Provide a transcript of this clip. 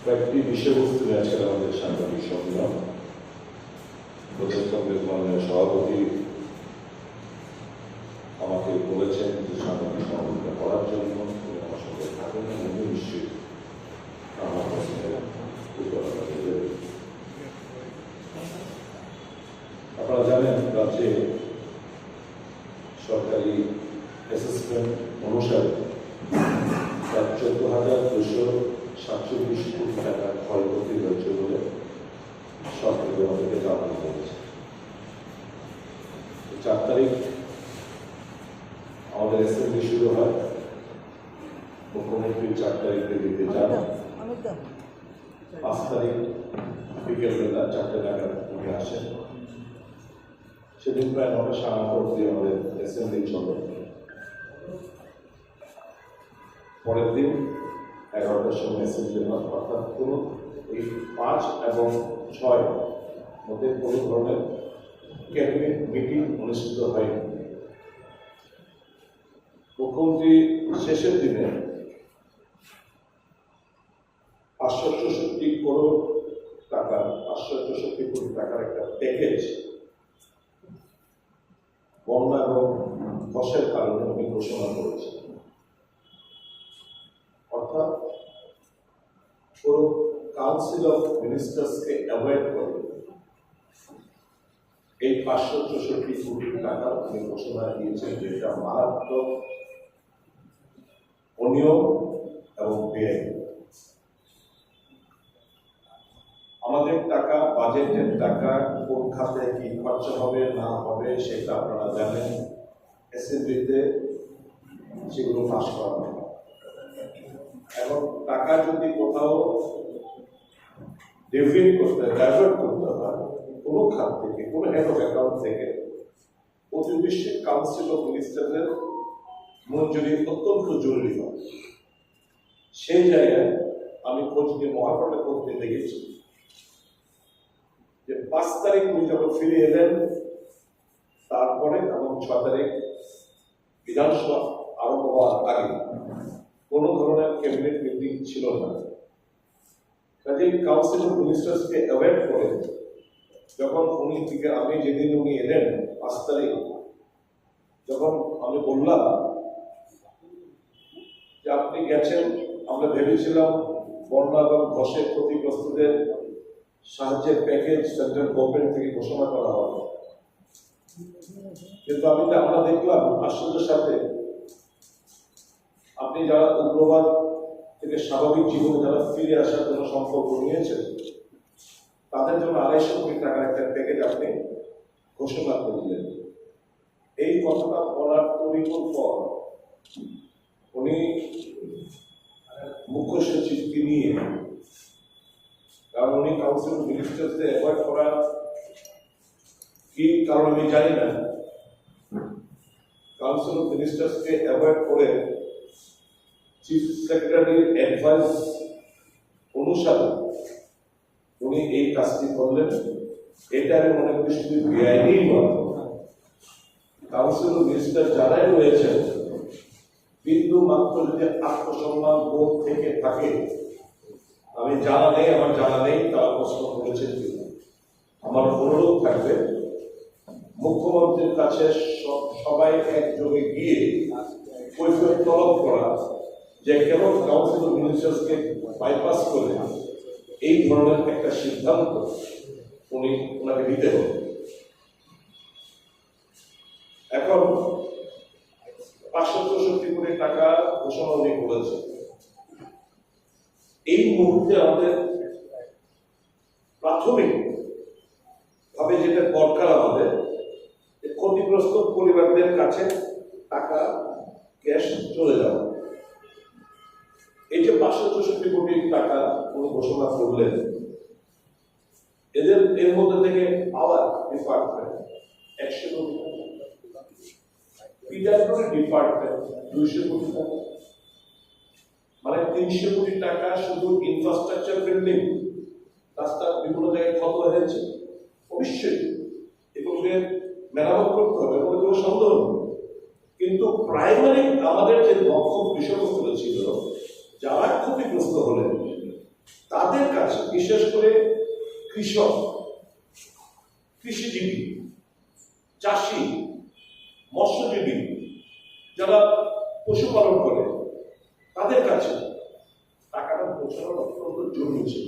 কয়েকটি বিষয়বস্তু নিয়ে আজকের আমাদের সাংবাদিক সম্মেলন। প্রদেশ কংগ্রেস মাননীয় সভাপতি আমাকে বলেছেন যে সাংবাদিক সম্মেলনটা করার জন্য আমার সঙ্গে থাকেন, আমি নিশ্চিত আমার প্রশ্নের উত্তর দেবেন। আপনারা জানেন, রাজ্যে সরকারি অ্যাসেসমেন্ট অনুসারে প্রায় 14,247 কোটি টাকা ক্ষয়ক্ষতি হয়েছে বলে সরকারি আমাদেরকে জানানো হয়েছে। 4 তারিখ আমাদের অ্যাসেম্বলি শুরু হয়, মুখ্যমন্ত্রী 4 তারিখ দিল্লিতে যান, 5 তারিখ বিকেলবেলা 4টে নাগাদ উঠে আসেন। সেদিন প্রায় 9টা সাড়ে 9টা অব্দি আমাদের অ্যাসেম্বলি চলে। পরের দিন 11টার সময় অ্যাসেম্বলি হয়, অর্থাৎ কোনো এই 5 এবং 6 মধ্যে কোনো ধরনের ক্যাবিনেট মিটিং অনুষ্ঠিত হয়নি। মুখ্যমন্ত্রী শেষের দিনে 564 কোটি টাকার একটা প্যাকেজ বন্যা এবং ধসের কারণে উনি ঘোষণা করেছেন। অর্থাৎ পুরো কাউন্সিল অফ মিনিস্টার্সকে অ্যাভয়েড করে এই 564 কোটি টাকা উনি ঘোষণা দিয়েছেন, যেটা মারাত্মক অনিয়ম এবং ব্যয়। আমাদের টাকা, বাজেটের টাকা কোন খাতে কি খরচা হবে না হবে সেটা আপনারা জানেন, অ্যাসেম্বলিতে সেগুলো পাস করা হবে। এবং টাকা যদি কোথাও ডাইভার্ট করতে হয় কোনো খাত থেকে, কোনো হেড অফ অ্যাকাউন্ট থেকে, প্রতিবেশী কাউন্সিল অফ মিনিস্টারদের মঞ্জুরি অত্যন্ত জরুরি হয়। সেই জায়গায় আমি খোঁজ নিয়ে মহাপটে করতে দেখেছি যে 5 তারিখ উনি যখন ফিরে এলেন, তারপরে এবং 6 তারিখ বিধানসভা আরম্ভ হওয়ার আগে কোনো ধরনের ক্যাবিনেট মিটিং ছিল না। কাজেই কাউন্সিল অফ মিনিস্টার্সকে অ্যাভয়েড করে যখন আমি যেদিন উনি এলেন 5 তারিখ, যখন আমি বললাম যে আপনি গেছেন, আমরা ভেবেছিলাম বন্যা এবং ধসের ক্ষতিগ্রস্তদের সাহায্যের প্যাকেজ সেন্ট্রাল গভর্নমেন্ট থেকে ঘোষণা করা হবে, কিন্তু আমরা দেখলাম আশ্চর্যের সাথে আপনি যারা উগ্রবাদ থেকে স্বাভাবিক জীবনে যারা ফিরে আসার জন্য সম্পর্ক নিয়েছেন, তাদের জন্য 250 কোটি টাকার একটা প্যাকেজ আপনি ঘোষণা করলেন। এই কথাটা বলার তরিকর পর উনি মুখ্য সচিবকে নিয়ে, কারণ উনি কাউন্সিল অফ মিনিস্টার্সকে অ্যাভয়েড করা কি কারণ আমি জানি না, কাউন্সিল অফ মিনিস্টার্সকে অ্যাভয়েড করে চিফ সেক্রেটারির অ্যাডভাইস অনুসারে উনি এই কাজটি করলেন। এটা আমি মনে করি শুধু বেআইনি নয়, কাউন্সিল অফ মিনিস্টার যারাই রয়েছেন বিন্দু মাত্র যদি আত্মসম্মান বোধ থেকে থাকে, আমার জানা নেই তারা প্রশ্ন করেছেন কিনা, আমার অনুরোধ থাকবে মুখ্যমন্ত্রীর কাছে সবাই একযোগে গিয়ে কৈফিয়ত তলব করা যে কেন কাউন্সিল অফ মিনিস্টার্সকে বাইপাস করে এই ধরনের একটা সিদ্ধান্ত ওনাকে নিতে হবে। এখন 564 কোটি টাকা ঘোষণা উনি করেছে। এই মুহূর্তে আমাদের প্রাথমিক ভাবে যেটা দরকার, আমাদের ক্ষতিগ্রস্ত পরিবারদের কাছে টাকা ক্যাশ চলে যাওয়া। এই যে 564 কোটি টাকা উনি ঘোষণা করলেন, এর মধ্যে থেকে পাওয়ার ডিপার্টমেন্ট 100 কোটি টাকা, পিডব্লিউডি ডিপার্টমেন্ট 200 কোটি টাকা, মানে 300 কোটি টাকা শুধু ইনফ্রাস্ট্রাকচার বিল্ডিং, রাস্তা বিভিন্ন জায়গায় ক্ষত হয়েছে, অবশ্যই এগুলোকে মেরামত করতে হবে, এগুলো কোনো সন্দেহ নেই। কিন্তু প্রাইমারি আমাদের যে লক্ষ্য বিষয়বস্তু ছিল, যারা ক্ষতিগ্রস্ত হলেন তাদের কাছে, বিশেষ করে কৃষক, কৃষিজীবী, চাষি, মৎস্যজীবী, যারা পশুপালন করে তাদের কাছে টাকাটা পৌঁছানো অত্যন্ত জরুরি ছিল।